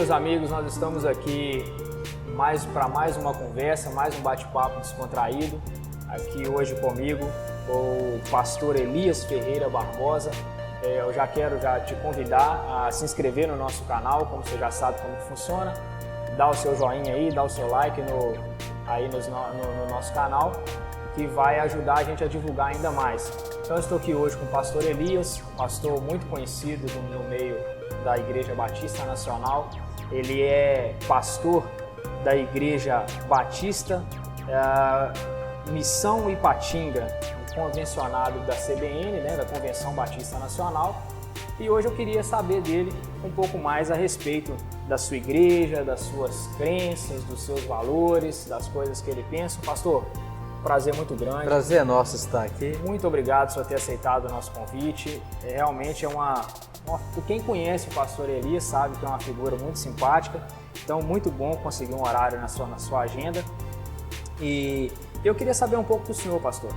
meus amigos, nós estamos aqui para mais uma conversa, mais um bate-papo descontraído. Aqui hoje comigo o pastor Elias Ferreira Barbosa. Eu já quero te convidar a se inscrever no nosso canal, como você já sabe como funciona. Dá o seu joinha aí, dá o seu like no nosso canal, que vai ajudar a gente a divulgar ainda mais. Então eu estou aqui hoje com o pastor Elias, um pastor muito conhecido no meio da Igreja Batista Nacional. Ele é pastor da Igreja Batista Missão Ipatinga, convencionado da CBN, da Convenção Batista Nacional. E hoje eu queria saber dele um pouco mais a respeito da sua igreja, das suas crenças, dos seus valores, das coisas que ele pensa. Pastor, prazer muito grande. Prazer é nosso estar aqui. Muito obrigado por ter aceitado o nosso convite. Realmente quem conhece o pastor Elias sabe que é uma figura muito simpática. Então, muito bom conseguir um horário na sua agenda. E eu queria saber um pouco do senhor, pastor.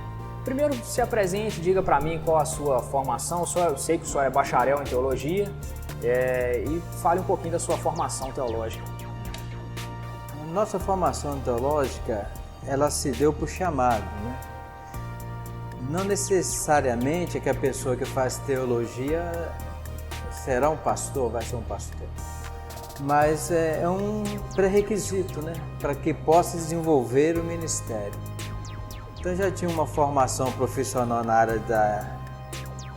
Primeiro, se apresente, diga para mim qual a sua formação. Eu sei que o senhor é bacharel em teologia e fale um pouquinho da sua formação teológica. Nossa formação teológica, ela se deu por chamado, né? Não necessariamente é que a pessoa que faz teologia será um pastor, vai ser um pastor. Mas é um pré-requisito, né? Para que possa desenvolver o ministério. Então já tinha uma formação profissional na área da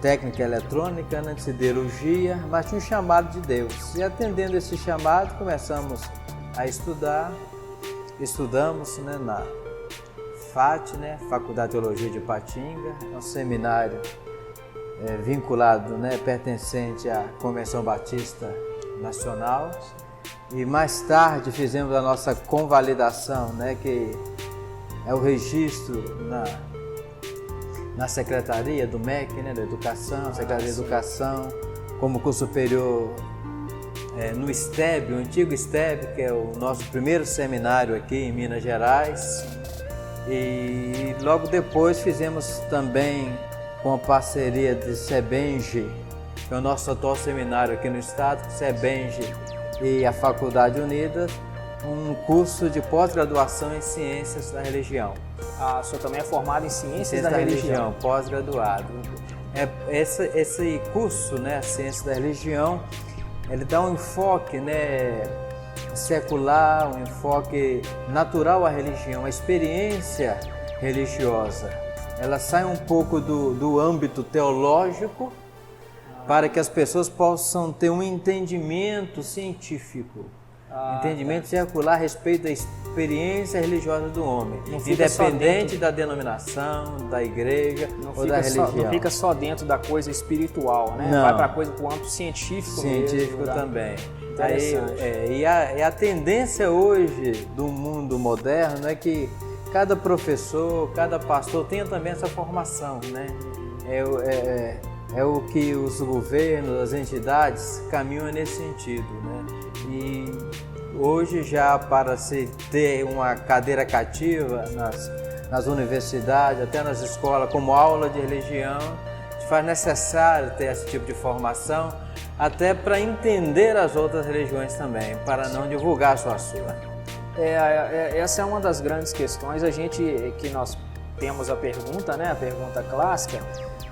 técnica eletrônica, de siderurgia, mas tinha um chamado de Deus. E atendendo esse chamado, começamos a estudar. Estudamos na FAT, Faculdade de Teologia de Ipatinga, um seminário vinculado, pertencente à Convenção Batista Nacional. E mais tarde fizemos a nossa convalidação, que é o registro na Secretaria do MEC, da Educação, Secretaria de Educação, como curso superior no STEB, o antigo STEB, que é o nosso primeiro seminário aqui em Minas Gerais. E logo depois fizemos também, com a parceria de SEBENGE, que é o nosso atual seminário aqui no estado, SEBENGE e a Faculdade Unida, um curso de pós-graduação em Ciências da Religião. O senhor também é formado em Ciências da Religião? Pós-graduado. Esse curso, a Ciências da Religião, ele dá um enfoque secular, um enfoque natural à religião, a experiência religiosa. Ela sai um pouco do âmbito teológico para que as pessoas possam ter um entendimento científico. Entendimento circular a respeito da experiência religiosa do homem, independente da denominação, da igreja ou da religião. Não fica só dentro da coisa espiritual, Não. Vai para a coisa para o âmbito científico mesmo, também. E a tendência hoje do mundo moderno é que cada professor, cada pastor tenha também essa formação, É o que os governos, as entidades caminham nesse sentido, E hoje já para se ter uma cadeira cativa nas universidades, até nas escolas, como aula de religião, se faz necessário ter esse tipo de formação, até para entender as outras religiões também, para não divulgar só a sua. Essa é uma das grandes questões, que nós temos a pergunta clássica,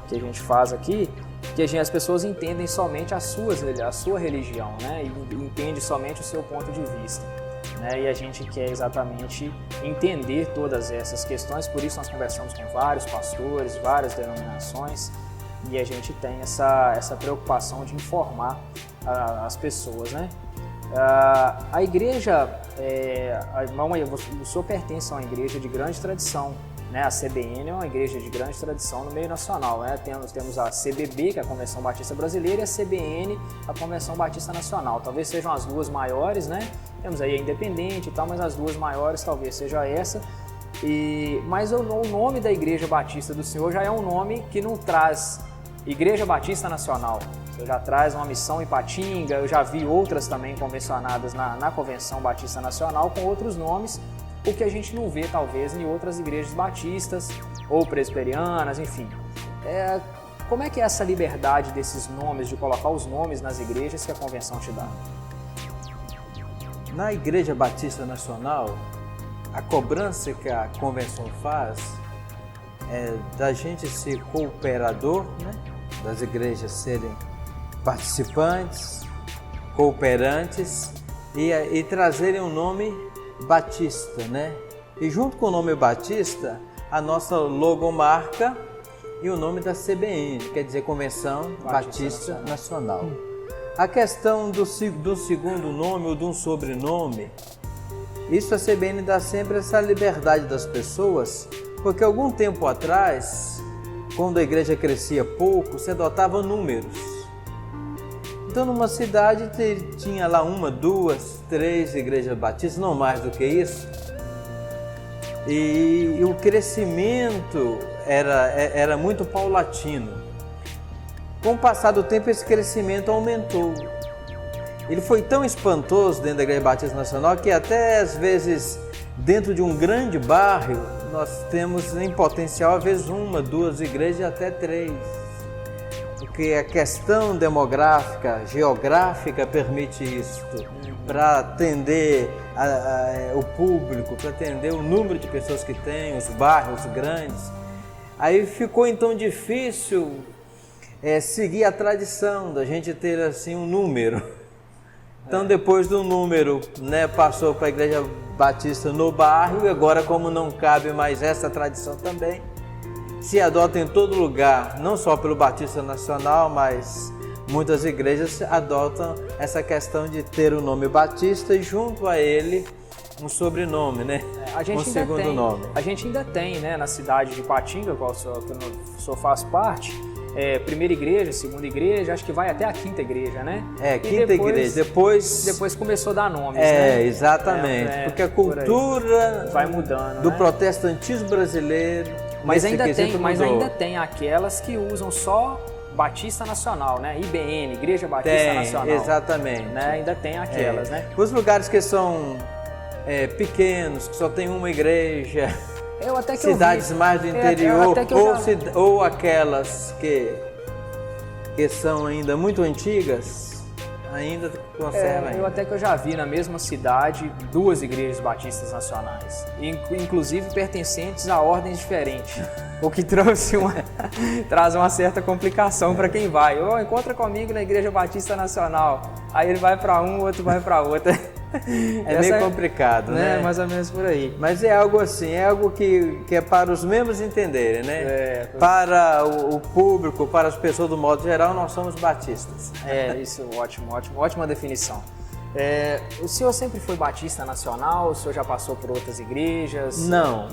que a gente faz aqui, que as pessoas entendem somente a sua religião, e entende somente o seu ponto de vista, E a gente quer exatamente entender todas essas questões, por isso nós conversamos com vários pastores, várias denominações, e a gente tem essa preocupação de informar as pessoas, A igreja, o senhor pertence a uma igreja de grande tradição, A CBN é uma igreja de grande tradição no meio nacional, Temos a CBB, que é a Convenção Batista Brasileira, e a CBN, a Convenção Batista Nacional. Talvez sejam as duas maiores, Temos aí a Independente e tal, mas as duas maiores talvez seja essa. Mas o nome da Igreja Batista do Senhor já é um nome que não traz Igreja Batista Nacional. Você já traz uma Missão Ipatinga, eu já vi outras também convencionadas na Convenção Batista Nacional com outros nomes, o que a gente não vê, talvez, em outras igrejas batistas ou presbiterianas, enfim. Como é que é essa liberdade desses nomes, de colocar os nomes nas igrejas que a convenção te dá? Na Igreja Batista Nacional, a cobrança que a convenção faz é da gente ser cooperador, né? Das igrejas serem participantes, cooperantes e trazerem o nome Batista, né? E junto com o nome Batista, a nossa logomarca e o nome da CBN, quer dizer Convenção Batista Nacional. A questão do segundo nome ou de um sobrenome, isso a CBN dá sempre essa liberdade das pessoas, porque algum tempo atrás, quando a igreja crescia pouco, se adotava números. Então, numa cidade tinha lá 1, 2, 3 igrejas batistas, não mais do que isso. E o crescimento era muito paulatino. Com o passar do tempo, esse crescimento aumentou. Ele foi tão espantoso dentro da Igreja Batista Nacional que até às vezes, dentro de um grande bairro, nós temos em potencial às vezes 1, 2 igrejas e até 3. Porque a questão demográfica, geográfica permite isso, para atender o público, para atender o número de pessoas que tem, os bairros grandes. Aí ficou então difícil seguir a tradição da gente ter assim um número. Então depois do número, né, passou para a Igreja Batista no bairro e agora, como não cabe mais essa tradição também, se adota em todo lugar, não só pelo Batista Nacional, mas muitas igrejas adotam essa questão de ter o nome Batista e junto a ele um sobrenome, né? Um segundo nome. A gente ainda tem, né, na cidade de Patinga, qual o senhor faz parte, primeira igreja, segunda igreja, acho que vai até a quinta igreja, né? Quinta igreja. Depois começou a dar nomes, né? Exatamente. Porque a cultura vai mudando, do né? protestantismo brasileiro. Mas ainda tem aquelas que usam só Batista Nacional, né? IBN, Igreja Batista Nacional. Exatamente. Né? Ainda tem aquelas, né? Os lugares que são pequenos, que só tem uma igreja, cidades mais do interior, ou aquelas que são ainda muito antigas, ainda conservam. Eu já vi na mesma cidade 2 igrejas batistas nacionais, inclusive pertencentes a ordens diferentes, o que traz uma certa complicação para quem vai. Encontra comigo na Igreja Batista Nacional, aí ele vai para um, o outro vai para outra. Meio complicado, né? Mais ou menos por aí. Mas é algo assim, é algo que é para os membros entenderem, né? Para o público, para as pessoas do modo geral, nós somos batistas. Isso, ótima definição. O senhor sempre foi batista nacional? O senhor já passou por outras igrejas? Não.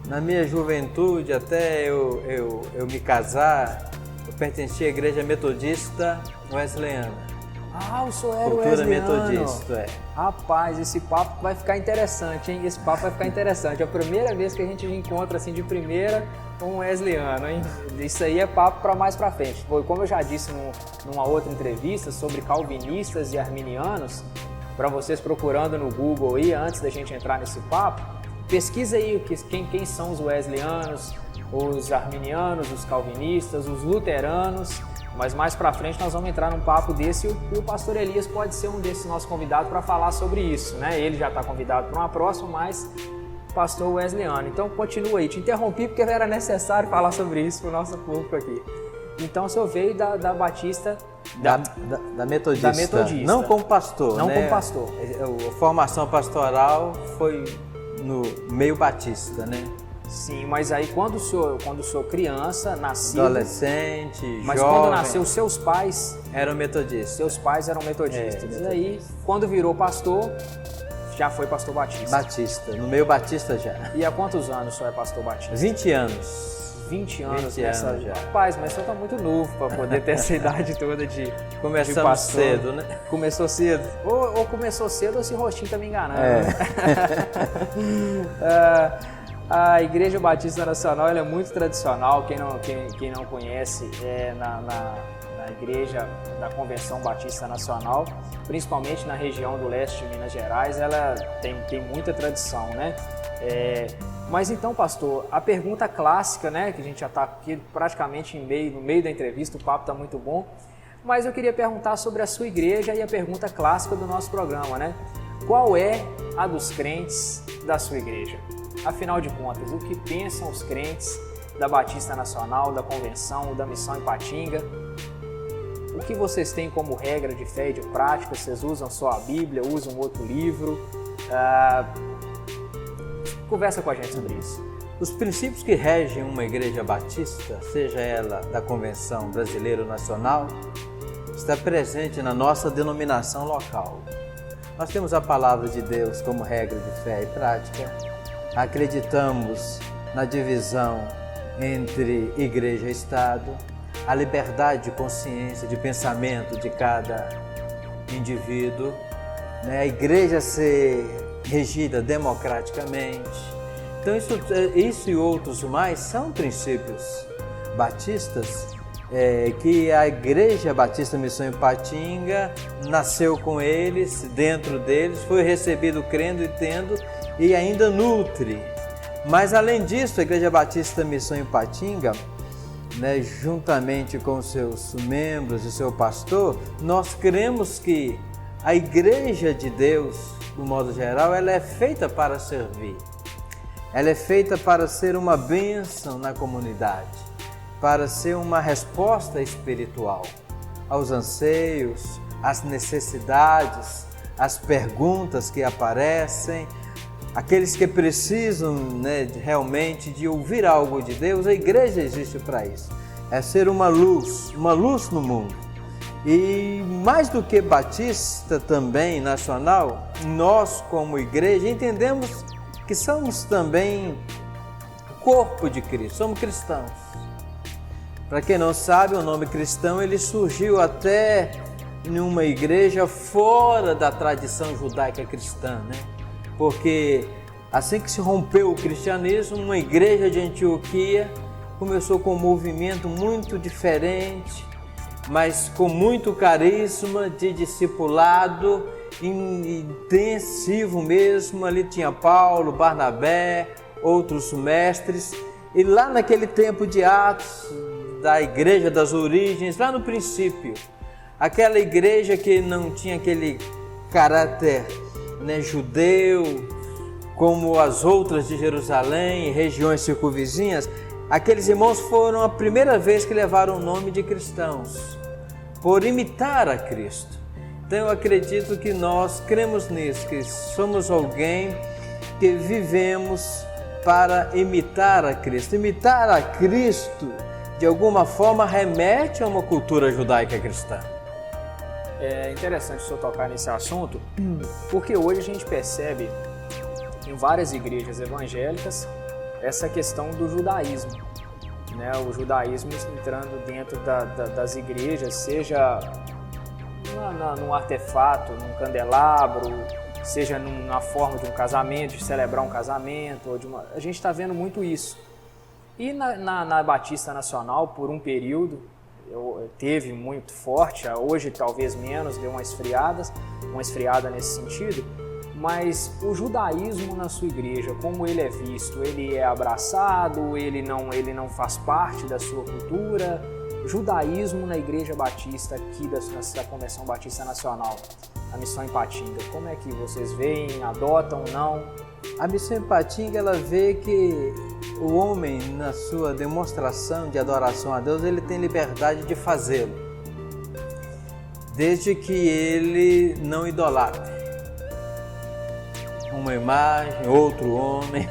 Na minha juventude, até eu me casar, eu pertencia à igreja metodista wesleyana. O senhor era cultura wesleyano. Metodista, Rapaz, esse papo vai ficar interessante, hein? Esse papo vai ficar interessante. É a primeira vez que a gente encontra assim de primeira um wesleyano, hein? Isso aí é papo para mais para frente. Como eu já disse numa outra entrevista sobre calvinistas e arminianos, para vocês procurando no Google aí, antes da gente entrar nesse papo, pesquisa aí quem são os wesleyanos, os arminianos, os calvinistas, os luteranos. Mas mais pra frente nós vamos entrar num papo desse e o pastor Elias pode ser um desses nossos convidados para falar sobre isso, né? Ele já está convidado para uma próxima, mas pastor wesleyano. Então continua aí, te interrompi porque era necessário falar sobre isso para o nosso público aqui. Então o senhor veio da Batista... Da Metodista. Não como pastor, Não né? como pastor. A formação pastoral foi no meio batista, né? Sim, mas aí quando o senhor criança, nascido... Adolescente, mas jovem... quando nasceu, seus pais... Eram metodistas. Seus pais eram metodistas. E aí, quando virou pastor, já foi pastor batista. Batista, no meio batista já. E há quantos anos o senhor é pastor batista? 20 anos. 20 anos 20 anos já. Rapaz, mas o senhor está muito novo para poder ter essa idade toda de Começamos cedo, né? Começou cedo. Ou começou cedo ou esse rostinho tá me enganando. A Igreja Batista Nacional ela é muito tradicional. Quem não conhece, na igreja da Convenção Batista Nacional, principalmente na região do leste de Minas Gerais, ela tem muita tradição, né? Mas então, pastor, a pergunta clássica, né, que a gente já está aqui praticamente no meio da entrevista, o papo está muito bom, mas eu queria perguntar sobre a sua igreja e a pergunta clássica do nosso programa, né? qual é a dos crentes da sua igreja? Afinal de contas, o que pensam os crentes da Batista Nacional, da Convenção, da Missão Ipatinga? O que vocês têm como regra de fé e de prática? Vocês usam só a Bíblia, usam outro livro? Conversa com a gente sobre isso. Os princípios que regem uma igreja batista, seja ela da Convenção Brasileira ou Nacional, está presente na nossa denominação local. Nós temos a Palavra de Deus como regra de fé e prática. Acreditamos na divisão entre igreja e Estado, a liberdade de consciência, de pensamento de cada indivíduo, né? A igreja ser regida democraticamente. Então isso e outros mais são princípios batistas que a Igreja Batista Missão Ipatinga nasceu com eles, dentro deles, foi recebido crendo e tendo e ainda nutre. Mas além disso, a Igreja Batista Missão Ipatinga, né, juntamente com seus membros e seu pastor, nós cremos que a Igreja de Deus, de modo geral, ela é feita para servir. Ela é feita para ser uma bênção na comunidade, para ser uma resposta espiritual aos anseios, às necessidades, às perguntas que aparecem, aqueles que precisam, né, realmente de ouvir algo de Deus. A igreja existe para isso, é ser uma luz no mundo. E mais do que batista também, nacional, nós como igreja entendemos que somos também corpo de Cristo, somos cristãos. Para quem não sabe, o nome cristão ele surgiu até em uma igreja fora da tradição judaica cristã, né? Porque assim que se rompeu o cristianismo, uma igreja de Antioquia começou com um movimento muito diferente, mas com muito carisma de discipulado intensivo mesmo. Ali tinha Paulo, Barnabé, outros mestres, e lá naquele tempo de Atos, da igreja das origens, lá no princípio, aquela igreja que não tinha aquele caráter, né, judeu, como as outras de Jerusalém e regiões circunvizinhas, aqueles irmãos foram a primeira vez que levaram o nome de cristãos, por imitar a Cristo. Então eu acredito que nós cremos nisso, que somos alguém que vivemos para imitar a Cristo. Imitar a Cristo, de alguma forma, remete a uma cultura judaica cristã. É interessante o senhor tocar nesse assunto, porque hoje a gente percebe em várias igrejas evangélicas essa questão do judaísmo, né? O judaísmo entrando dentro das igrejas, seja num artefato, num candelabro, seja na forma de um casamento, de celebrar um casamento, a gente está vendo muito isso. E na Batista Nacional, por um período, teve muito forte, hoje talvez menos, deu uma esfriada nesse sentido, mas o judaísmo na sua igreja, como ele é visto, ele é abraçado, ele não faz parte da sua cultura. Judaísmo na Igreja Batista aqui da Convenção Batista Nacional, a Missão Ipatinga, como é que vocês veem, adotam ou não? A Missão Ipatinga, ela vê que o homem, na sua demonstração de adoração a Deus, ele tem liberdade de fazê-lo, desde que ele não idolatre uma imagem, outro homem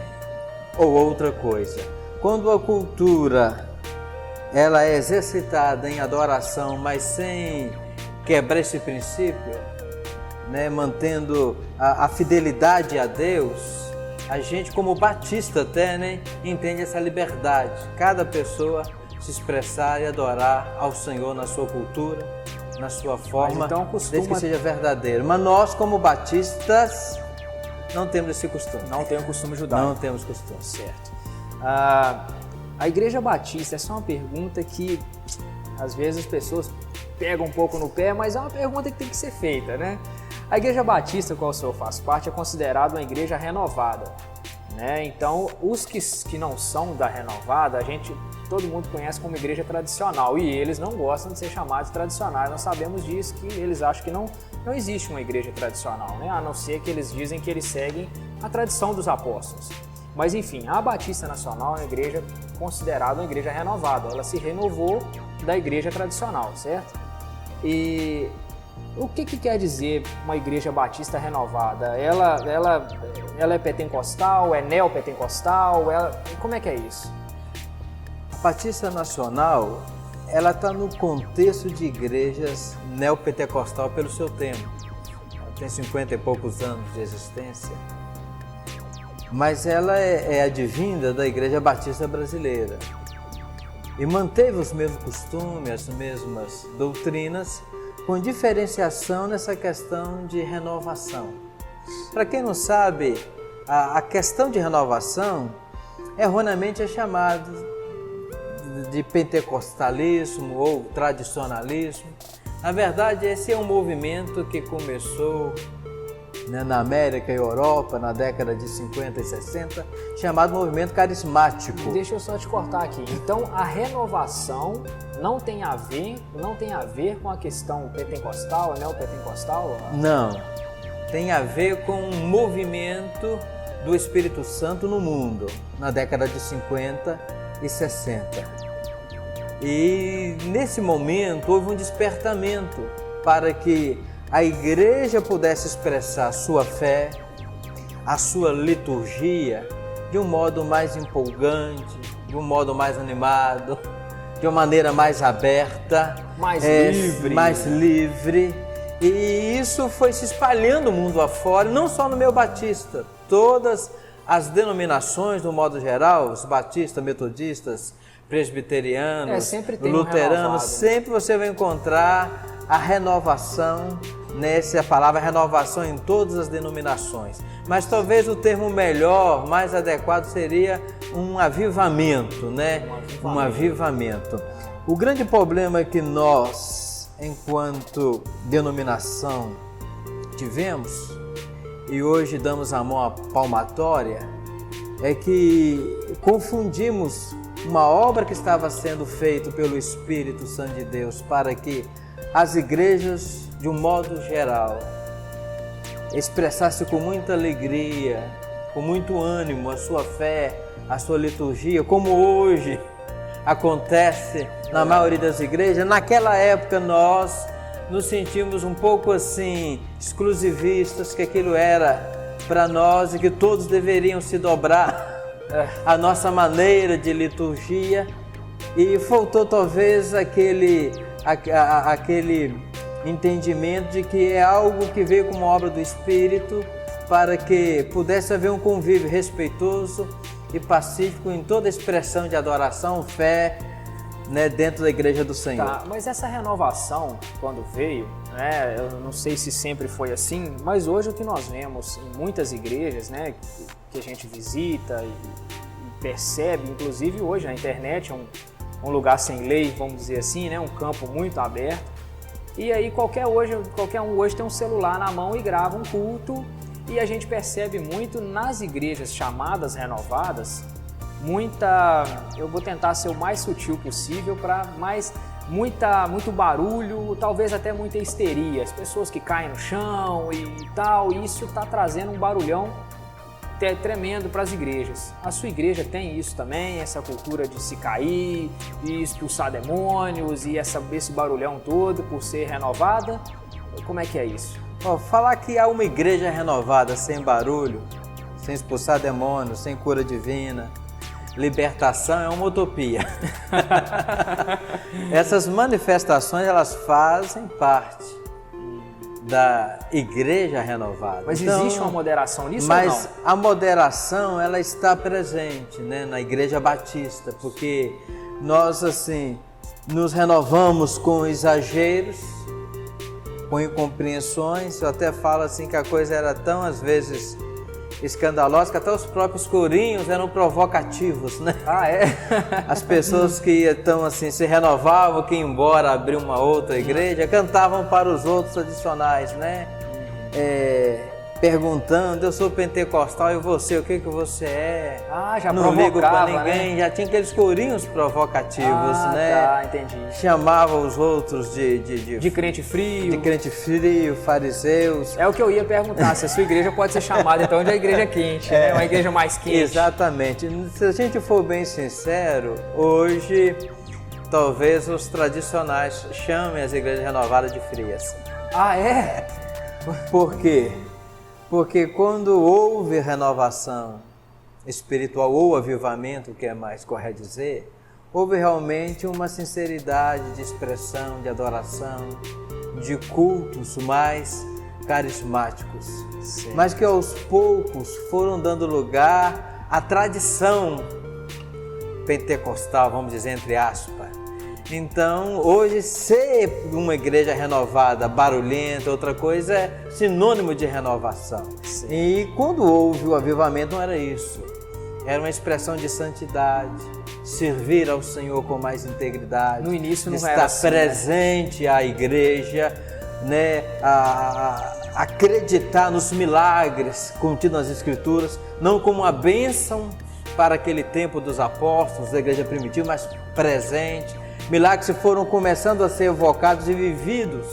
ou outra coisa. Quando a cultura ela é exercitada em adoração, mas sem quebrar esse princípio, né, mantendo a fidelidade a Deus, a gente como batista até, né, entende essa liberdade, cada pessoa se expressar e adorar ao Senhor na sua cultura, na sua forma, então, desde que seja verdadeiro. Mas nós como batistas não temos esse costume. Não temos costume judaico. Não temos costume. Certo. A Igreja Batista, essa é uma pergunta que às vezes as pessoas pegam um pouco no pé, mas é uma pergunta que tem que ser feita, né? A Igreja Batista, qual o senhor faz parte, é considerada uma igreja renovada, né? Então, os que não são da renovada, a gente todo mundo conhece como igreja tradicional, e eles não gostam de ser chamados tradicionais. Nós sabemos disso, que eles acham que não existe uma igreja tradicional, né? A não ser que eles dizem que eles seguem a tradição dos apóstolos. Mas enfim, a Batista Nacional é uma igreja considerada uma igreja renovada, ela se renovou da igreja tradicional, certo? E o que quer dizer uma igreja batista renovada? Ela é pentecostal, é neopentecostal, como é que é isso? A Batista Nacional, ela está no contexto de igrejas neopentecostal pelo seu tempo. Ela tem 50 e poucos anos de existência, mas ela é advinda da Igreja Batista Brasileira e manteve os mesmos costumes, as mesmas doutrinas, com diferenciação nessa questão de renovação. Para quem não sabe, a questão de renovação erroneamente é chamada de pentecostalismo ou tradicionalismo. Na verdade, esse é um movimento que começou na América e Europa na década de 50 e 60, chamado movimento carismático. Deixa eu só te cortar aqui. Então, a renovação não tem a ver com a questão pentecostal, neopentecostal? Não, tem a ver com um movimento do Espírito Santo no mundo, na década de 50 e 60. E nesse momento houve um despertamento para que a igreja pudesse expressar a sua fé, a sua liturgia, de um modo mais empolgante, de um modo mais animado, de uma maneira mais aberta, mais livre. E isso foi se espalhando o mundo afora, não só no meio batista. Todas as denominações, no modo geral, os batistas, metodistas, presbiterianos, sempre tem luteranos, sempre você vai encontrar a renovação, nessa palavra renovação em todas as denominações. Mas talvez o termo melhor, mais adequado seria um avivamento, né? Um avivamento. O grande problema que nós, enquanto denominação, tivemos, e hoje damos a mão à palmatória, é que confundimos uma obra que estava sendo feita pelo Espírito Santo de Deus para que as igrejas, de um modo geral, expressassem com muita alegria, com muito ânimo a sua fé, a sua liturgia, como hoje acontece na maioria das igrejas. Naquela época nós nos sentimos um pouco assim, exclusivistas, que aquilo era para nós e que todos deveriam se dobrar a nossa maneira de liturgia, e faltou talvez aquele entendimento de que é algo que veio como obra do Espírito para que pudesse haver um convívio respeitoso e pacífico em toda a expressão de adoração, fé, né, dentro da igreja do Senhor. Tá, mas essa renovação, quando veio, né, eu não sei se sempre foi assim, mas hoje o que nós vemos em muitas igrejas, né, que a gente visita e percebe, inclusive hoje na internet, um lugar sem lei, vamos dizer assim, né, um campo muito aberto, e aí qualquer um hoje tem um celular na mão e grava um culto, e a gente percebe muito nas igrejas chamadas renovadas, eu vou tentar ser o mais sutil possível, muito barulho, talvez até muita histeria, as pessoas que caem no chão e tal, e isso está trazendo um barulhão tremendo para as igrejas. A sua igreja tem isso também, essa cultura de se cair, de expulsar demônios e esse barulhão todo por ser renovada? Como é que é isso? Falar que há uma igreja renovada sem barulho, sem expulsar demônios, sem cura divina, libertação, é uma utopia. Essas manifestações, elas fazem parte da igreja renovada. Mas então, existe uma moderação nisso ou não? Mas a moderação, ela está presente, né, na igreja batista, porque nós, assim, nos renovamos com exageros, com incompreensões. Eu até falo assim que a coisa era tão, às vezes, escandalosa, que até os próprios corinhos eram provocativos, né? Ah, é? As pessoas que então, assim, se renovavam, que iam embora abrir uma outra igreja, cantavam para os outros tradicionais, né? perguntando, eu sou pentecostal e você, o que você é? Ah, já não ligo pra provocava, ninguém, né? já tinha aqueles corinhos provocativos, né? Tá, entendi. Chamava os outros De crente frio. Fariseus. É o que eu ia perguntar, se a sua igreja pode ser chamada então de a igreja quente, né? Uma igreja mais quente. Exatamente. Se a gente for bem sincero, hoje talvez os tradicionais chamem as igrejas renovadas de frias. Ah, é? Por quê? Porque quando houve renovação espiritual ou avivamento, que é mais correto dizer, houve realmente uma sinceridade de expressão, de adoração, de cultos mais carismáticos, Sim. mas que aos poucos foram dando lugar à tradição pentecostal, vamos dizer entre aspas. Então, hoje, ser uma igreja renovada, barulhenta, outra coisa, é sinônimo de renovação. Sim. E quando houve o avivamento, não era isso. Era uma expressão de santidade, servir ao Senhor com mais integridade. No início não estar era assim, presente à igreja, né? A acreditar nos milagres contidos nas Escrituras, não como uma bênção para aquele tempo dos apóstolos, da igreja primitiva, mas presente. Milagres que foram começando a ser evocados e vividos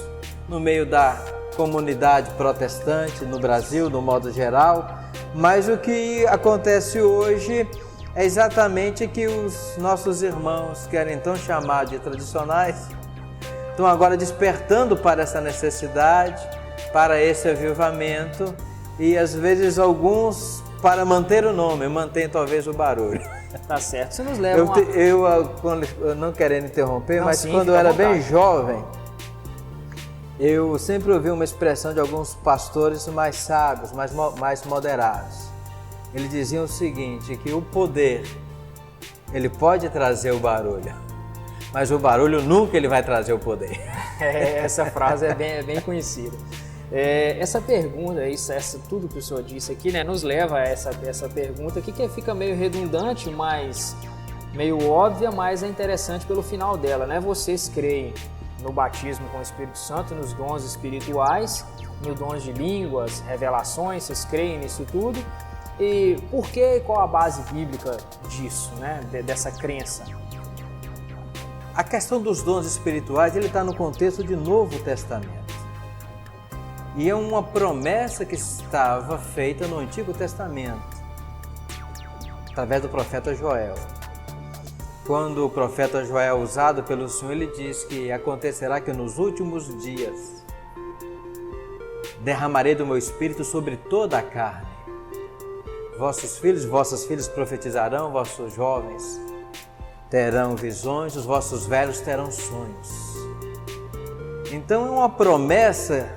no meio da comunidade protestante no Brasil, no modo geral. Mas o que acontece hoje é exatamente que os nossos irmãos, que eram então chamados de tradicionais, estão agora despertando para essa necessidade, para esse avivamento, e às vezes alguns, para manter o nome, mantêm talvez o barulho. Tá certo. Você nos leva Eu não querendo interromper, não, mas sim, quando eu fica à era vontade. bem jovem, eu sempre ouvi uma expressão de alguns pastores mais sábios, mais moderados. Eles diziam o seguinte, que o poder, ele pode trazer o barulho, mas o barulho nunca ele vai trazer o poder. Essa frase é bem conhecida. Essa pergunta, tudo que o senhor disse aqui, né, nos leva a essa pergunta aqui, que fica meio redundante, mas meio óbvia, mas é interessante pelo final dela, né? Vocês creem no batismo com o Espírito Santo, nos dons espirituais, nos dons de línguas, revelações, vocês creem nisso tudo? E por que, qual a base bíblica disso, né, dessa crença? A questão dos dons espirituais, ele está no contexto de Novo Testamento. E é uma promessa que estava feita no Antigo Testamento, através do profeta Joel. Quando o profeta Joel, usado pelo Senhor, ele diz que acontecerá que nos últimos dias derramarei do meu espírito sobre toda a carne. Vossos filhos e vossas filhas profetizarão, vossos jovens terão visões, os vossos velhos terão sonhos. Então é uma promessa,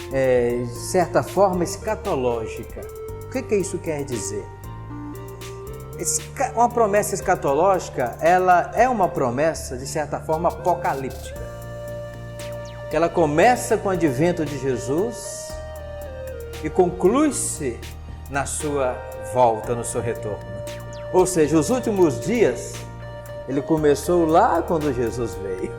de certa forma, escatológica. O que isso quer dizer? Uma promessa escatológica, ela é uma promessa, de certa forma, apocalíptica. Ela começa com o advento de Jesus e conclui-se na sua volta, no seu retorno. Ou seja, os últimos dias, ele começou lá quando Jesus veio,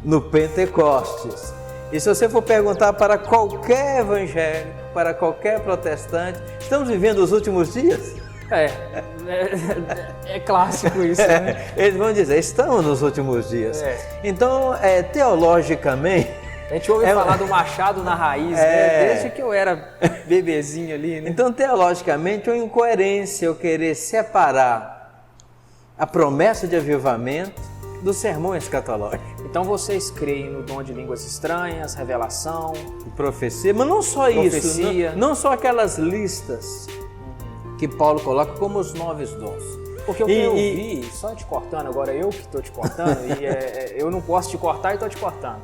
no Pentecostes. E se você for perguntar para qualquer evangélico, para qualquer protestante, estamos vivendo os últimos dias? É clássico isso, né? Eles vão dizer, estamos nos últimos dias. Então, teologicamente... A gente ouve falar do machado na raiz, né? Desde que eu era bebezinho ali, né? Então, teologicamente, é uma incoerência eu querer separar a promessa de avivamento do sermão escatológico. Então vocês creem no dom de línguas estranhas, revelação, profecia, mas não só profecia. Isso, não só aquelas listas que Paulo coloca como os 9 dons. Porque o que eu vi, só te cortando, agora eu que estou te cortando, e eu não posso te cortar e estou te cortando.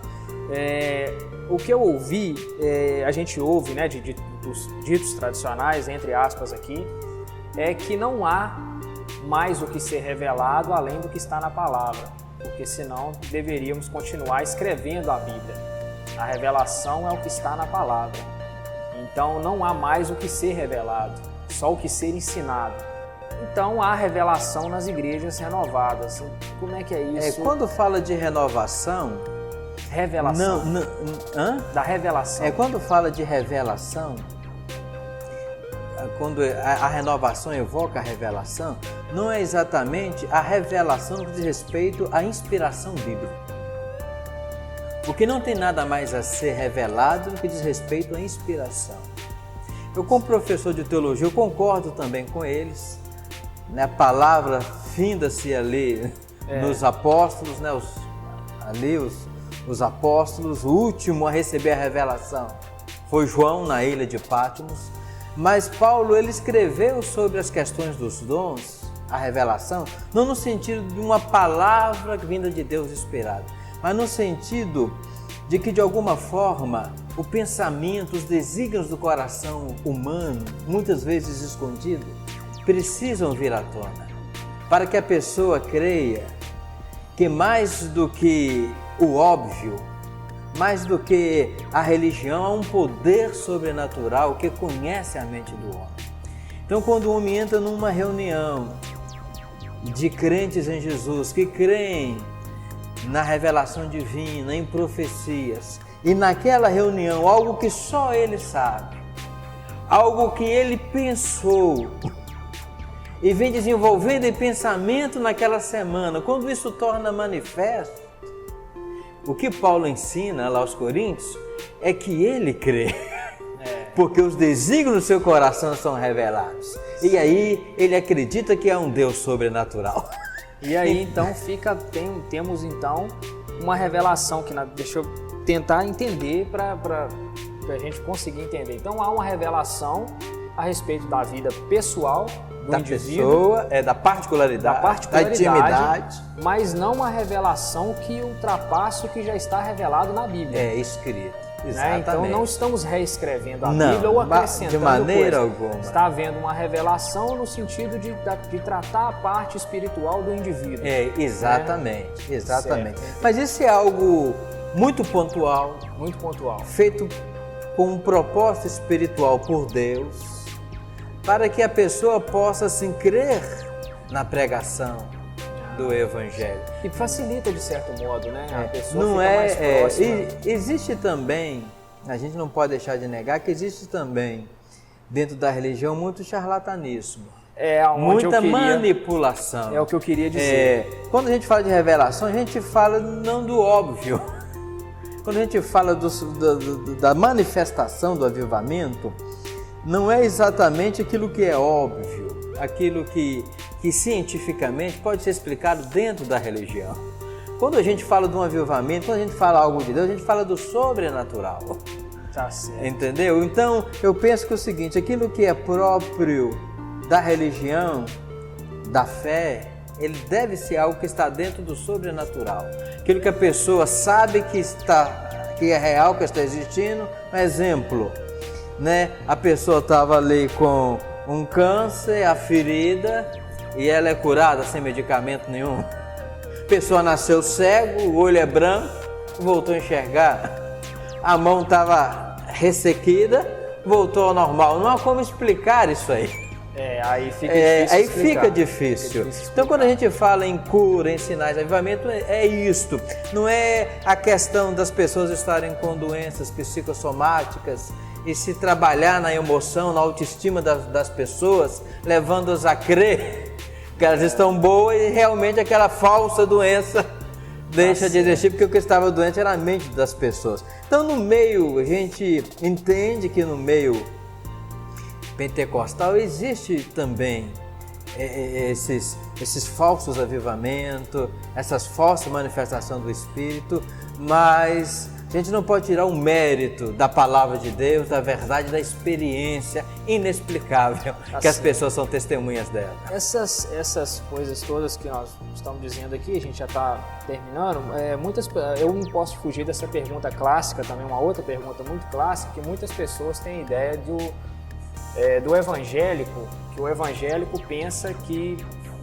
O que eu ouvi, a gente ouve, né, dos ditos tradicionais, entre aspas aqui, é que não há mais o que ser revelado além do que está na palavra, porque senão deveríamos continuar escrevendo a Bíblia. A revelação é o que está na palavra, então não há mais o que ser revelado, só o que ser ensinado. Então há revelação nas igrejas renovadas. Como é que é isso? Quando fala de renovação... Revelação. Da revelação. Quando fala de revelação, quando a renovação evoca a revelação, não é exatamente a revelação que diz respeito à inspiração bíblica. Porque não tem nada mais a ser revelado no que diz respeito à inspiração. Eu, como professor de teologia, eu concordo também com eles. Né? A palavra finda-se ali nos apóstolos, né? Os apóstolos, o último a receber a revelação foi João na ilha de Patmos. Mas Paulo, ele escreveu sobre as questões dos dons, a revelação, não no sentido de uma palavra vinda de Deus inspirada, mas no sentido de que, de alguma forma, o pensamento, os desígnios do coração humano, muitas vezes escondido, precisam vir à tona, para que a pessoa creia que mais do que o óbvio, mais do que a religião, há um poder sobrenatural que conhece a mente do homem. Então, quando o homem entra numa reunião de crentes em Jesus, que creem na revelação divina, em profecias, e naquela reunião, algo que só ele sabe, algo que ele pensou e vem desenvolvendo em pensamento naquela semana, quando isso torna manifesto, o que Paulo ensina lá aos Coríntios é que ele crê, porque os desígnios do seu coração são revelados. E aí ele acredita que é um Deus sobrenatural. E aí então temos então uma revelação que deixa eu tentar entender para a gente conseguir entender. Então há uma revelação a respeito da vida pessoal do indivíduo, pessoa, da particularidade, da intimidade, mas não uma revelação que ultrapasse o que já está revelado na Bíblia. É escrito. Exatamente. Então não estamos reescrevendo a Bíblia ou acrescentando de maneira coisa. alguma. Está havendo uma revelação no sentido de tratar a parte espiritual do indivíduo. Exatamente, exatamente. Certo. Mas isso é algo muito pontual, feito com um propósito espiritual por Deus, para que a pessoa possa assim crer na pregação do Evangelho. E facilita de certo modo, né? A pessoa não fica mais próxima. Existe também, a gente não pode deixar de negar que existe também dentro da religião muito charlatanismo. Muita manipulação. É o que eu queria dizer. Quando a gente fala de revelação, a gente fala não do óbvio. Quando a gente fala da manifestação do avivamento, não é exatamente aquilo que é óbvio, aquilo que cientificamente pode ser explicado dentro da religião. Quando a gente fala de um avivamento, quando a gente fala algo de Deus, a gente fala do sobrenatural. Tá certo. Entendeu? Então, eu penso que é o seguinte, aquilo que é próprio da religião, da fé, ele deve ser algo que está dentro do sobrenatural. Aquilo que a pessoa sabe que é real, que está existindo. Um exemplo, né? A pessoa estava ali com um câncer, a ferida, e ela é curada sem medicamento nenhum. A pessoa nasceu cego, o olho é branco, voltou a enxergar. A mão estava ressequida, voltou ao normal. Não há como explicar isso aí. Aí fica difícil. Então, quando a gente fala em cura, em sinais de avivamento, é isto. Não é a questão das pessoas estarem com doenças psicossomáticas e se trabalhar na emoção, na autoestima das pessoas, levando-as a crer que elas estão boas e realmente aquela falsa doença deixa de existir, porque o que estava doente era a mente das pessoas. Então, no meio, a gente entende que no meio pentecostal existe também esses falsos avivamentos, essas falsas manifestações do Espírito, mas a gente não pode tirar o mérito da palavra de Deus, da verdade, da experiência inexplicável que as pessoas são testemunhas dela. Essas coisas todas que nós estamos dizendo aqui, a gente já está terminando, eu não posso fugir dessa pergunta clássica, também uma outra pergunta muito clássica, que muitas pessoas têm ideia do evangélico, que o evangélico pensa que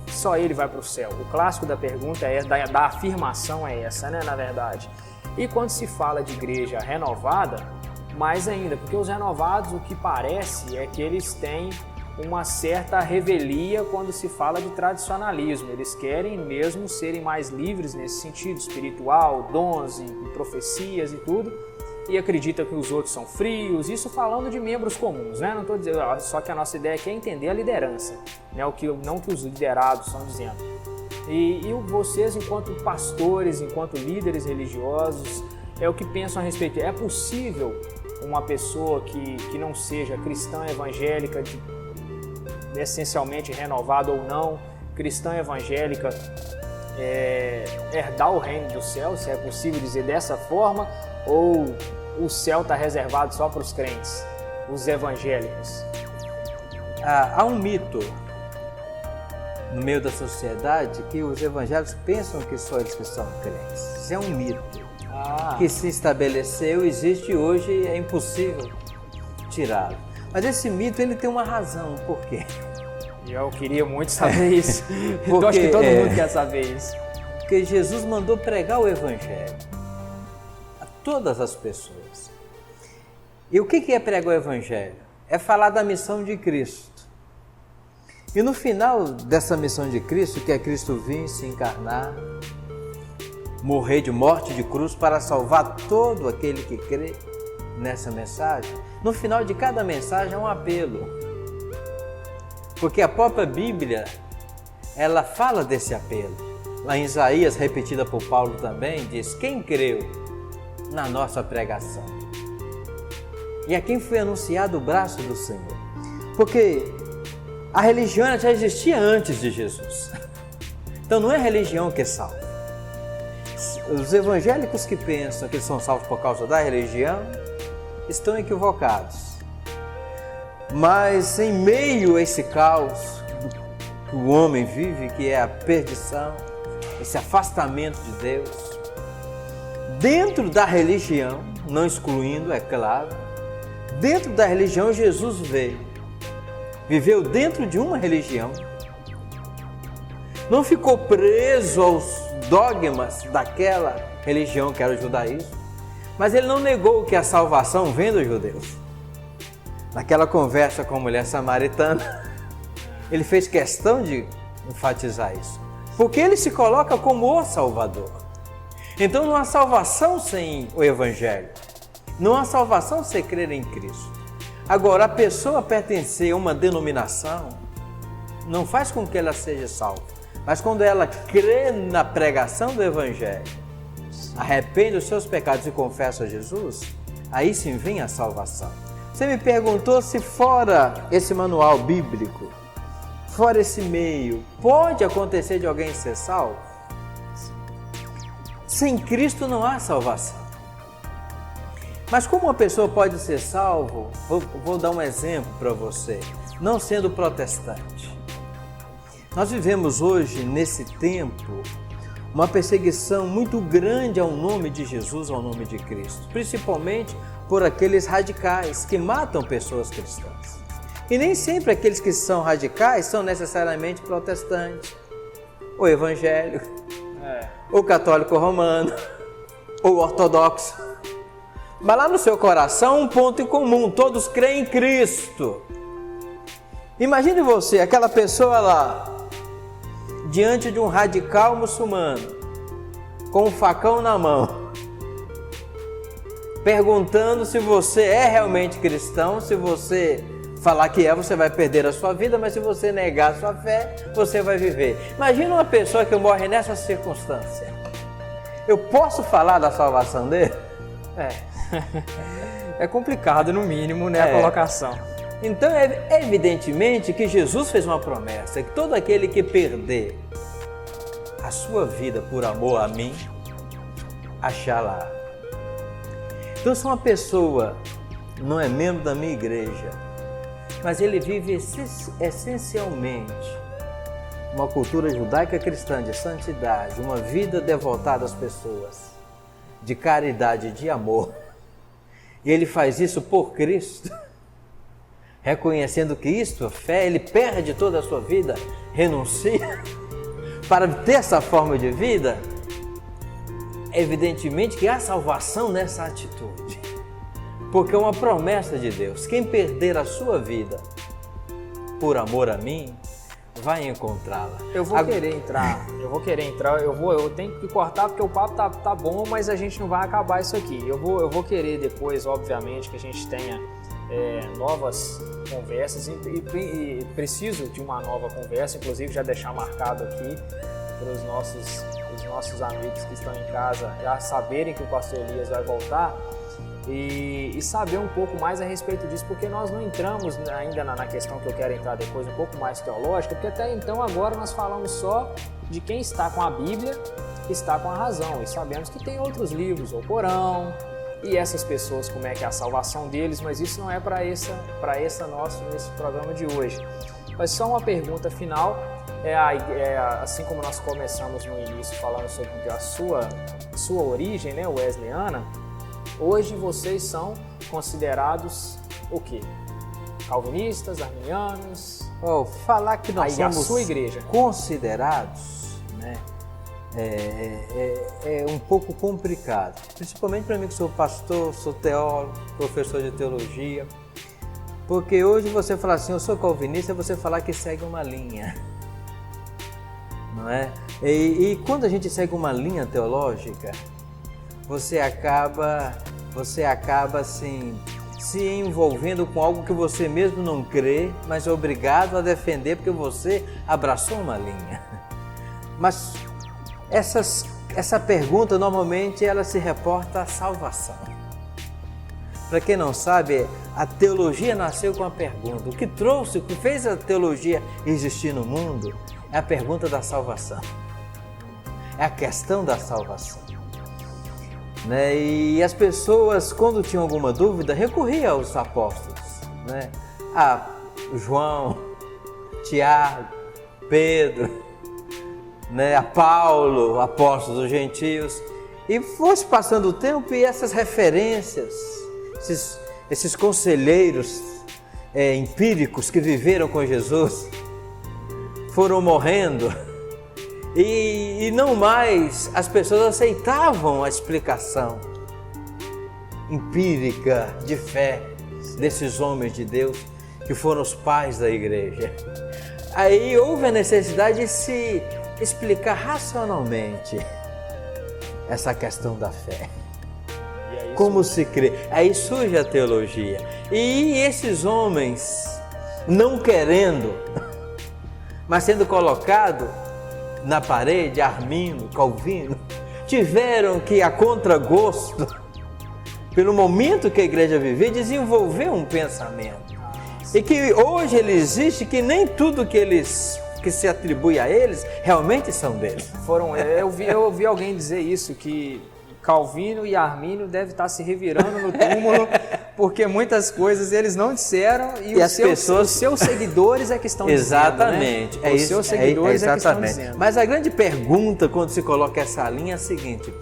só ele vai para o céu. O clássico da pergunta da afirmação é essa, né, na verdade. E quando se fala de igreja renovada, mais ainda, porque os renovados, o que parece é que eles têm uma certa revelia quando se fala de tradicionalismo. Eles querem mesmo serem mais livres nesse sentido espiritual, dons e profecias e tudo, e acredita que os outros são frios, isso falando de membros comuns, né? Não estou dizendo, só que a nossa ideia aqui é entender a liderança, né? Não que os liderados estão dizendo. E vocês, enquanto pastores, enquanto líderes religiosos, é o que pensam a respeito. É possível uma pessoa que não seja cristã evangélica, essencialmente renovada ou não, cristã evangélica, herdar o reino do céu, se é possível dizer dessa forma, ou o céu está reservado só para os crentes, os evangélicos? Há um mito no meio da sociedade que os evangélicos pensam que só eles que são crentes. Isso é um mito que se estabeleceu, existe hoje, é impossível tirá-lo. Mas esse mito ele tem uma razão, por quê? Eu queria muito saber isso. Eu acho que todo mundo quer saber isso. Porque Jesus mandou pregar o Evangelho a todas as pessoas. E o que é pregar o Evangelho? É falar da missão de Cristo. E no final dessa missão de Cristo, que é Cristo vir se encarnar, morrer de morte de cruz para salvar todo aquele que crê nessa mensagem, no final de cada mensagem é um apelo. Porque a própria Bíblia, ela fala desse apelo. Lá em Isaías, repetida por Paulo também, diz: quem creu na nossa pregação? E a quem foi anunciado o braço do Senhor? Porque a religião já existia antes de Jesus. Então não é a religião que salva. Os evangélicos que pensam que são salvos por causa da religião estão equivocados. Mas em meio a esse caos que o homem vive, que é a perdição, esse afastamento de Deus, dentro da religião, não excluindo, é claro, dentro da religião Jesus veio, viveu dentro de uma religião, não ficou preso aos dogmas daquela religião que era o judaísmo, mas ele não negou que a salvação vem dos judeus. Naquela conversa com a mulher samaritana, ele fez questão de enfatizar isso, porque ele se coloca como o Salvador. Então não há salvação sem o Evangelho, não há salvação sem crer em Cristo. Agora, a pessoa pertencer a uma denominação não faz com que ela seja salva, mas quando ela crê na pregação do Evangelho, arrepende os seus pecados e confessa a Jesus, aí sim vem a salvação. Você me perguntou se fora esse manual bíblico, fora esse meio, pode acontecer de alguém ser salvo? Sem Cristo não há salvação. Mas como uma pessoa pode ser salvo? Vou dar um exemplo para você, não sendo protestante. Nós vivemos hoje, nesse tempo, uma perseguição muito grande ao nome de Jesus, ao nome de Cristo, principalmente por aqueles radicais que matam pessoas cristãs. E nem sempre aqueles que são radicais são necessariamente protestantes, ou evangélico, ou católico romano, ou ortodoxo. Mas lá no seu coração um ponto em comum, todos creem em Cristo. Imagine você, aquela pessoa lá, diante de um radical muçulmano, com um facão na mão, perguntando se você é realmente cristão. Se você falar que é, você vai perder a sua vida, mas se você negar a sua fé, você vai viver. Imagina uma pessoa que morre nessa circunstância. Eu posso falar da salvação dele? É complicado, no mínimo, né, a colocação. Então, evidentemente que Jesus fez uma promessa, que todo aquele que perder a sua vida por amor a mim, achará. Então, se uma pessoa não é membro da minha igreja, mas ele vive essencialmente uma cultura judaica cristã de santidade, uma vida devotada às pessoas, de caridade, de amor, e ele faz isso por Cristo, reconhecendo que isto é fé, ele perde toda a sua vida, renuncia para ter essa forma de vida, evidentemente que há salvação nessa atitude, porque é uma promessa de Deus. Quem perder a sua vida por amor a mim, vai encontrá-la. Eu vou querer entrar, eu tenho que cortar porque o papo tá bom, mas a gente não vai acabar isso aqui. Eu vou querer depois, obviamente, que a gente tenha novas conversas e preciso de uma nova conversa, inclusive já deixar marcado aqui para os nossos amigos que estão em casa já saberem que o pastor Elias vai voltar e saber um pouco mais a respeito disso, porque nós não entramos ainda na questão que eu quero entrar depois, um pouco mais teológica, porque até então agora nós falamos só de quem está com a Bíblia, que está com a razão, e sabemos que tem outros livros, o Corão, e essas pessoas, como é que é a salvação deles, mas isso não é para esse programa de hoje. Mas só uma pergunta final, assim como nós começamos no início falando sobre a sua origem, né, wesleyana, hoje vocês são considerados o quê? Calvinistas, arminianos? Falar que nós somos a sua igreja considerados, né, é um pouco complicado, principalmente para mim que sou pastor, sou teólogo, professor de teologia, porque hoje você falar assim, eu sou calvinista, é você falar que segue uma linha, não é? E quando a gente segue uma linha teológica, você acaba assim, se envolvendo com algo que você mesmo não crê, mas é obrigado a defender porque você abraçou uma linha. Mas essa pergunta normalmente ela se reporta à salvação. Para quem não sabe, a teologia nasceu com a pergunta. O que fez a teologia existir no mundo é a pergunta da salvação. É a questão da salvação. Né? E as pessoas, quando tinham alguma dúvida, recorriam aos apóstolos, né? A João, Tiago, Pedro, né? A Paulo, apóstolos dos gentios. E fosse passando o tempo e essas referências, esses conselheiros empíricos que viveram com Jesus foram morrendo. E não mais as pessoas aceitavam a explicação empírica de fé desses homens de Deus que foram os pais da igreja. Aí houve a necessidade de se explicar racionalmente essa questão da fé. Como se crê? Aí surge a teologia. E esses homens, não querendo, mas sendo colocado na parede, Armínio, Calvino, tiveram que, a contragosto, pelo momento que a igreja vivia, desenvolver um pensamento. E que hoje ele existe, que nem tudo que se atribui a eles, realmente são deles. Eu vi alguém dizer isso, que Calvino e Armínio devem estar se revirando no túmulo, porque muitas coisas eles não disseram e os seus seguidores é que estão exatamente, dizendo. Né? Os seus seguidores é que estão dizendo. Mas a grande pergunta quando se coloca essa linha é a seguinte: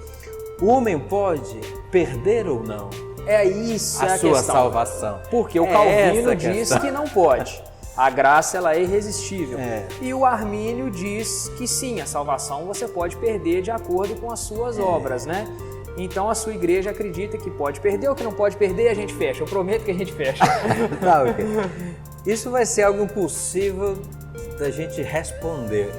o homem pode perder ou não a sua questão. Salvação? Porque o Calvino diz que não pode. A graça ela é irresistível. E o Armínio diz que sim, a salvação você pode perder de acordo com as suas obras, né? Então a sua igreja acredita que pode perder ou que não pode perder e a gente fecha. Eu prometo que a gente fecha. Tá, okay. Isso vai ser algo impossível da gente responder.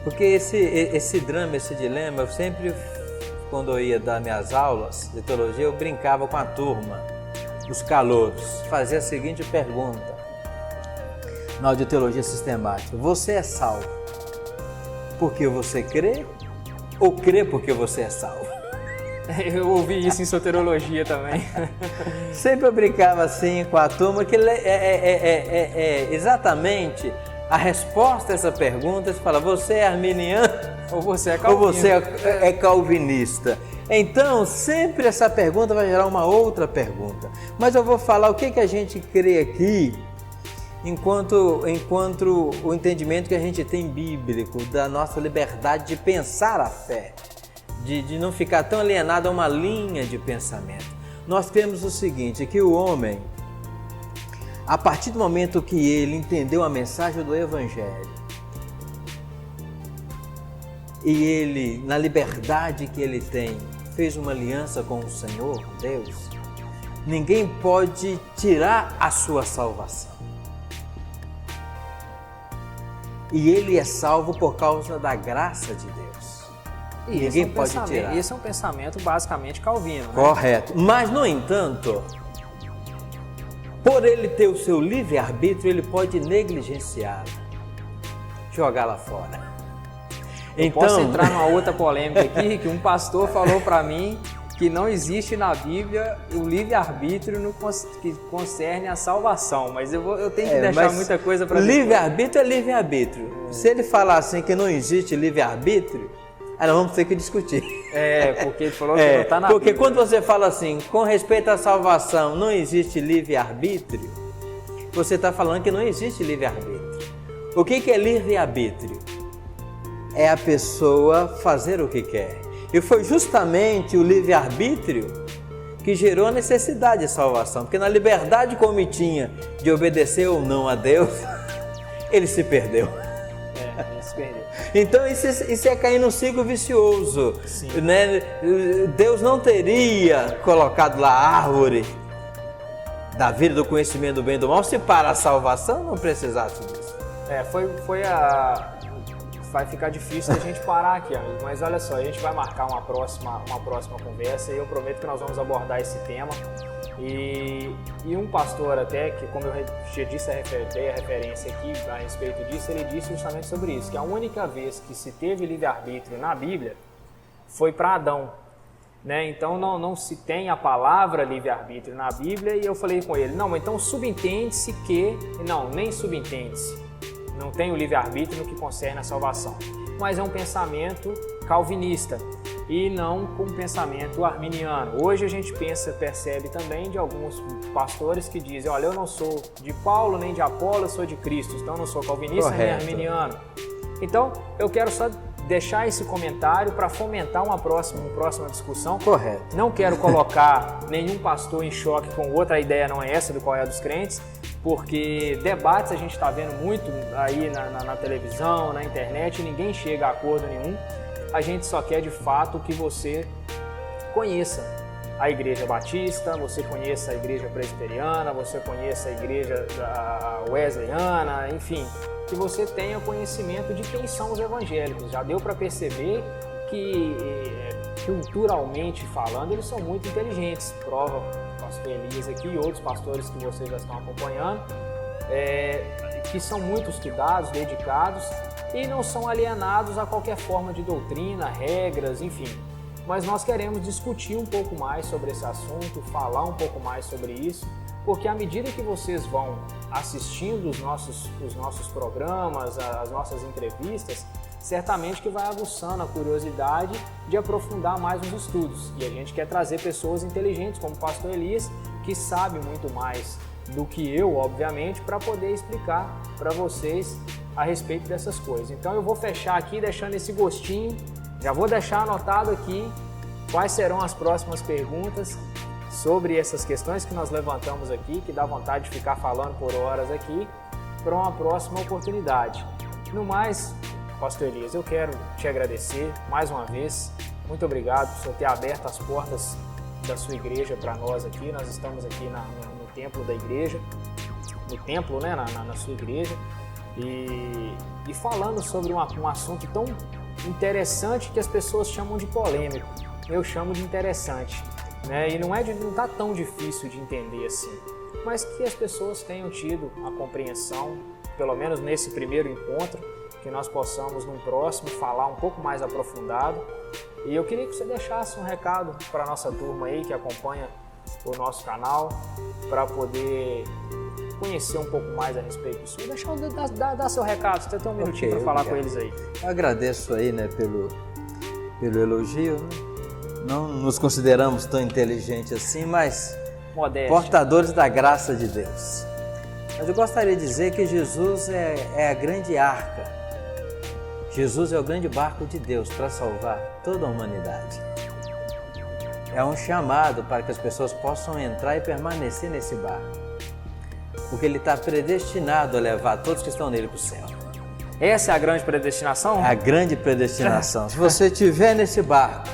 Porque esse drama, esse dilema, eu sempre, quando eu ia dar minhas aulas de teologia, eu brincava com a turma, os calouros, fazia a seguinte pergunta. Na aula de teologia sistemática: você é salvo porque você crê ou crê porque você é salvo? Eu ouvi isso em soteriologia também. Sempre eu brincava assim com a turma, que exatamente a resposta a essa pergunta. Você fala: você é arminiano ou você é calvinista? Ou você é calvinista? Então sempre essa pergunta vai gerar uma outra pergunta. Mas eu vou falar o que a gente crê aqui enquanto o entendimento que a gente tem bíblico, da nossa liberdade de pensar a fé, de não ficar tão alienado a uma linha de pensamento. Nós temos o seguinte, que o homem, a partir do momento que ele entendeu a mensagem do Evangelho, e ele, na liberdade que ele tem, fez uma aliança com o Senhor, Deus, ninguém pode tirar a sua salvação. e ele é salvo por causa da graça de Deus. E ninguém pode tirar. Esse é um pensamento basicamente calvino, né? Correto. Mas, no entanto, por ele ter o seu livre-arbítrio, ele pode negligenciá-lo, jogá-la fora. Então, posso entrar numa outra polêmica aqui, que um pastor falou para mim que não existe na Bíblia o livre-arbítrio no que concerne a salvação, mas eu tenho que deixar muita coisa para livre-arbítrio é livre-arbítrio. Se ele falar assim que não existe livre-arbítrio, aí nós vamos ter que discutir. Porque ele falou que não está na porque Bíblia. Quando você fala assim, com respeito à salvação, não existe livre-arbítrio, você está falando que não existe livre-arbítrio. O que é livre-arbítrio? É a pessoa fazer o que quer. E foi justamente o livre-arbítrio que gerou a necessidade de salvação. Porque na liberdade que o homem tinha de obedecer ou não a Deus, ele se perdeu. Ele se perdeu. Então isso é cair num ciclo vicioso. Sim. Né? Deus não teria colocado lá a árvore da vida, do conhecimento do bem e do mal, se para a salvação não precisasse disso. Vai ficar difícil a gente parar aqui, amigo. Mas olha só, a gente vai marcar uma próxima conversa e eu prometo que nós vamos abordar esse tema. E um pastor até, que como eu já disse, dei a referência aqui a respeito disso, ele disse justamente sobre isso, que a única vez que se teve livre-arbítrio na Bíblia foi para Adão. Né? Então não se tem a palavra livre-arbítrio na Bíblia, e eu falei com ele, não, mas então subentende-se que... Não, nem subentende-se. Não tem o livre-arbítrio no que concerne a salvação. Mas é um pensamento calvinista e não com um pensamento arminiano. Hoje a gente percebe também de alguns pastores que dizem, olha, eu não sou de Paulo nem de Apolo, eu sou de Cristo, então eu não sou calvinista nem arminiano. Então eu quero só deixar esse comentário para fomentar uma próxima discussão. Correto. Não quero colocar nenhum pastor em choque com outra, a ideia não é essa do Qual é a dos Crentes, porque debates a gente está vendo muito aí na televisão, na internet, e ninguém chega a acordo nenhum. A gente só quer de fato que você conheça a Igreja Batista, você conheça a Igreja Presbiteriana, você conheça a Igreja Wesleyana, enfim, que você tenha conhecimento de quem são os evangélicos. Já deu para perceber que, culturalmente falando, eles são muito inteligentes. Prova o pastor Elias aqui e outros pastores que vocês já estão acompanhando, que são muito estudados, dedicados e não são alienados a qualquer forma de doutrina, regras, enfim. Mas nós queremos discutir um pouco mais sobre esse assunto, falar um pouco mais sobre isso, porque à medida que vocês vão assistindo os nossos programas, as nossas entrevistas, certamente que vai aguçando a curiosidade de aprofundar mais nos estudos. E a gente quer trazer pessoas inteligentes, como o pastor Elias, que sabe muito mais do que eu, obviamente, para poder explicar para vocês a respeito dessas coisas. Então eu vou fechar aqui deixando esse gostinho, já vou deixar anotado aqui quais serão as próximas perguntas sobre essas questões que nós levantamos aqui, que dá vontade de ficar falando por horas aqui, para uma próxima oportunidade. No mais, pastor Elias, eu quero te agradecer mais uma vez. Muito obrigado por ter aberto as portas da sua igreja para nós aqui. Nós estamos aqui no templo da igreja, no templo, né, na sua igreja, e falando sobre um assunto tão interessante que as pessoas chamam de polêmico. Eu chamo de interessante, né? E não está tão difícil de entender assim, mas que as pessoas tenham tido a compreensão, pelo menos nesse primeiro encontro, que nós possamos num próximo falar um pouco mais aprofundado. E eu queria que você deixasse um recado para a nossa turma aí que acompanha o nosso canal, para poder conhecer um pouco mais a respeito disso. Dá seu recado, você tem um minutinho para falar com eles aí. Eu agradeço aí, né, pelo elogio, né? Não nos consideramos tão inteligentes assim, mas modéstia, portadores da graça de Deus. Mas eu gostaria de dizer que Jesus é a grande arca. Jesus é o grande barco de Deus para salvar toda a humanidade. É um chamado para que as pessoas possam entrar e permanecer nesse barco, porque Ele está predestinado a levar todos que estão nele para o céu. Essa é a grande predestinação? A grande predestinação. Se você estiver nesse barco,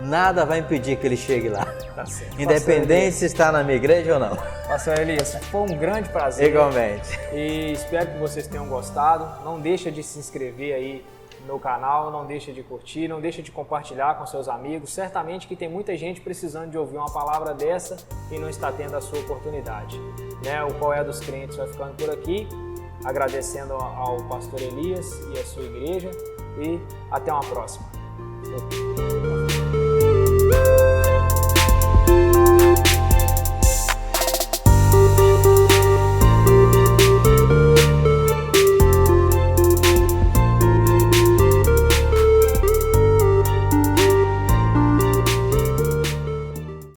nada vai impedir que ele chegue lá. Tá certo. Independente se está na minha igreja ou não. Pastor Elias, foi um grande prazer. Igualmente. E espero que vocês tenham gostado. Não deixa de se inscrever aí no canal, não deixa de curtir, não deixa de compartilhar com seus amigos. Certamente que tem muita gente precisando de ouvir uma palavra dessa e não está tendo a sua oportunidade. Né? O Qual é dos Crentes vai ficando por aqui, agradecendo ao pastor Elias e a sua igreja, e até uma próxima.